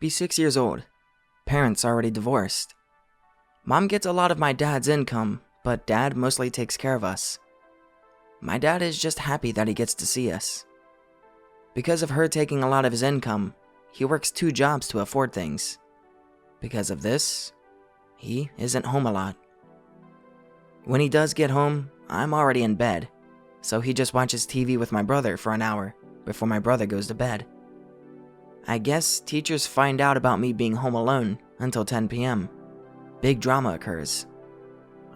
be 6 years old. Parents already divorced. Mom gets a lot of my dad's income, but Dad mostly takes care of us. My dad is just happy that he gets to see us. Because of her taking a lot of his income, he works 2 jobs to afford things. Because of this, he isn't home a lot. When he does get home, I'm already in bed, so he just watches TV with my brother for an hour before my brother goes to bed. I guess teachers find out about me being home alone until 10 p.m. Big drama occurs.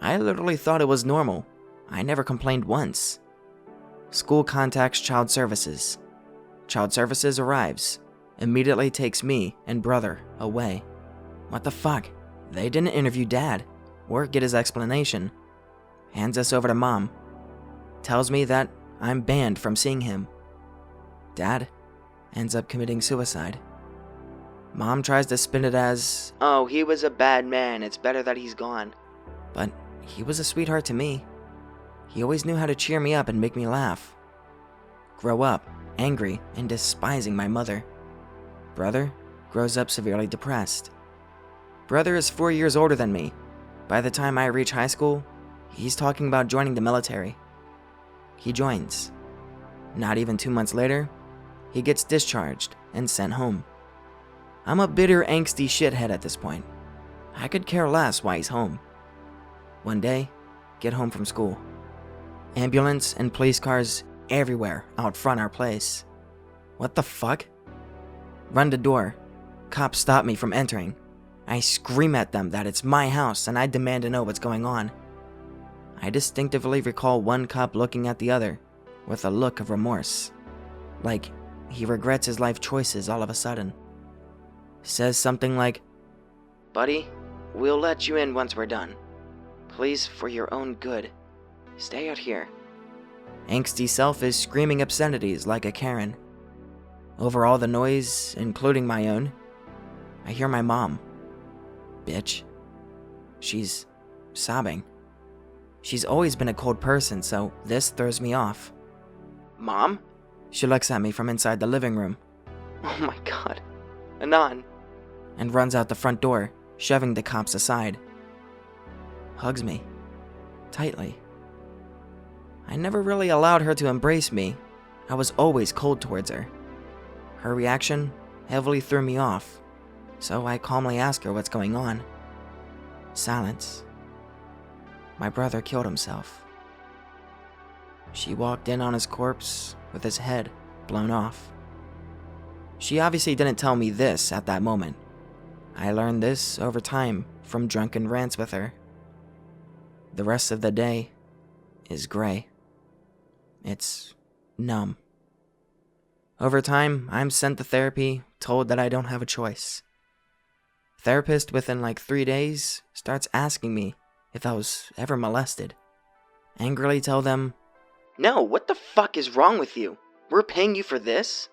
I literally thought it was normal. I never complained once. School contacts child services. Child services arrives, immediately takes me and brother away. What the fuck? They didn't interview Dad or get his explanation. Hands us over to Mom. Tells me that I'm banned from seeing him. Dad ends up committing suicide. Mom tries to spin it as, oh, he was a bad man, it's better that he's gone. But he was a sweetheart to me. He always knew how to cheer me up and make me laugh. Grow up angry and despising my mother. Brother grows up severely depressed. Brother is 4 years older than me. By the time I reach high school, he's talking about joining the military. He joins. Not even 2 months later, he gets discharged and sent home. I'm a bitter, angsty shithead at this point. I could care less why he's home. One day, get home from school. Ambulance and police cars everywhere out front our place. What the fuck? Run the door. Cops stop me from entering. I scream at them that it's my house and I demand to know what's going on. I distinctively recall one cop looking at the other with a look of remorse. Like he regrets his life choices all of a sudden. Says something like, "Buddy, we'll let you in once we're done. Please, for your own good, stay out here." Angsty self is screaming obscenities like a Karen. Over all the noise, including my own, I hear my mom. Bitch. She's sobbing. She's always been a cold person, so this throws me off. Mom? She looks at me from inside the living room. Oh my god. Anon. And runs out the front door, shoving the cops aside. Hugs me. Tightly. I never really allowed her to embrace me. I was always cold towards her. Her reaction heavily threw me off, so I calmly ask her what's going on. Silence. My brother killed himself. She walked in on his corpse with his head blown off. She obviously didn't tell me this at that moment. I learned this over time from drunken rants with her. The rest of the day is gray. It's numb. Over time, I'm sent to therapy, told that I don't have a choice. Therapist within like 3 days starts asking me if I was ever molested. Angrily tell them, "No, what the fuck is wrong with you? We're paying you for this?"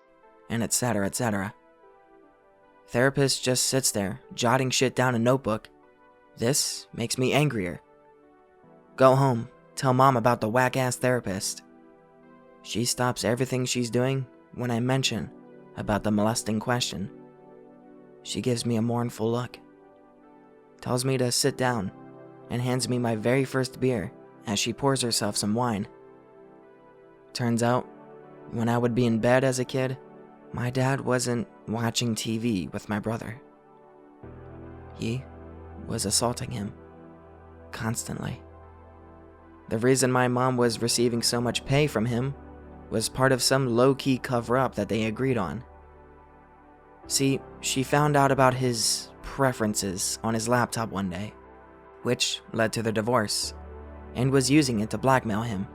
And etc, etc. Therapist just sits there, jotting shit down in a notebook. This makes me angrier. Go home, tell Mom about the whack-ass therapist. She stops everything she's doing when I mention about the molesting question. She gives me a mournful look, tells me to sit down, and hands me my very first beer as she pours herself some wine. Turns out, when I would be in bed as a kid, my dad wasn't watching TV with my brother. He was assaulting him. Constantly. The reason my mom was receiving so much pay from him was part of some low-key cover-up that they agreed on. See, she found out about his preferences on his laptop one day, which led to their divorce, and was using it to blackmail him.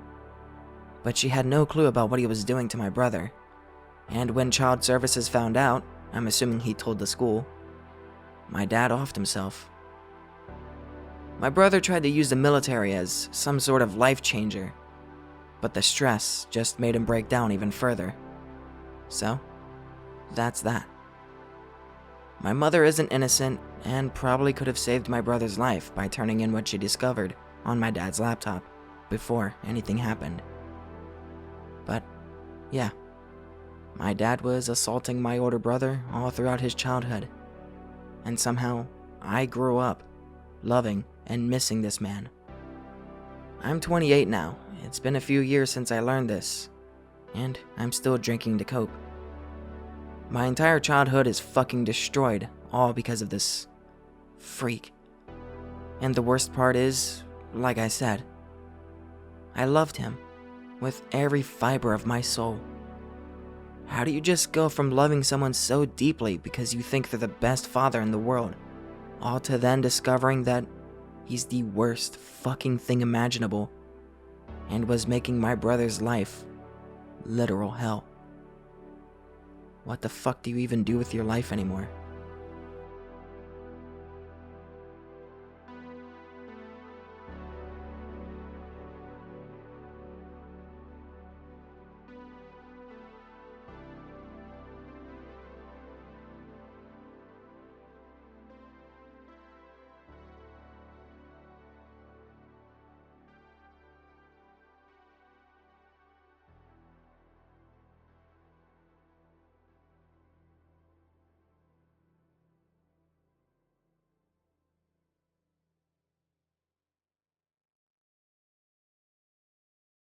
But she had no clue about what he was doing to my brother, and when child services found out, I'm assuming he told the school, my dad offed himself. My brother tried to use the military as some sort of life changer, but the stress just made him break down even further. So, that's that. My mother isn't innocent and probably could have saved my brother's life by turning in what she discovered on my dad's laptop before anything happened. But, yeah, my dad was assaulting my older brother all throughout his childhood and somehow I grew up loving and missing this man. I'm 28 now. It's been a few years since I learned this, and I'm still drinking to cope. My entire childhood is fucking destroyed, all because of this freak. And the worst part is, like I said, I loved him with every fiber of my soul. How do you just go from loving someone so deeply because you think they're the best father in the world, all to then discovering that he's the worst fucking thing imaginable and was making my brother's life literal hell? What the fuck do you even do with your life anymore?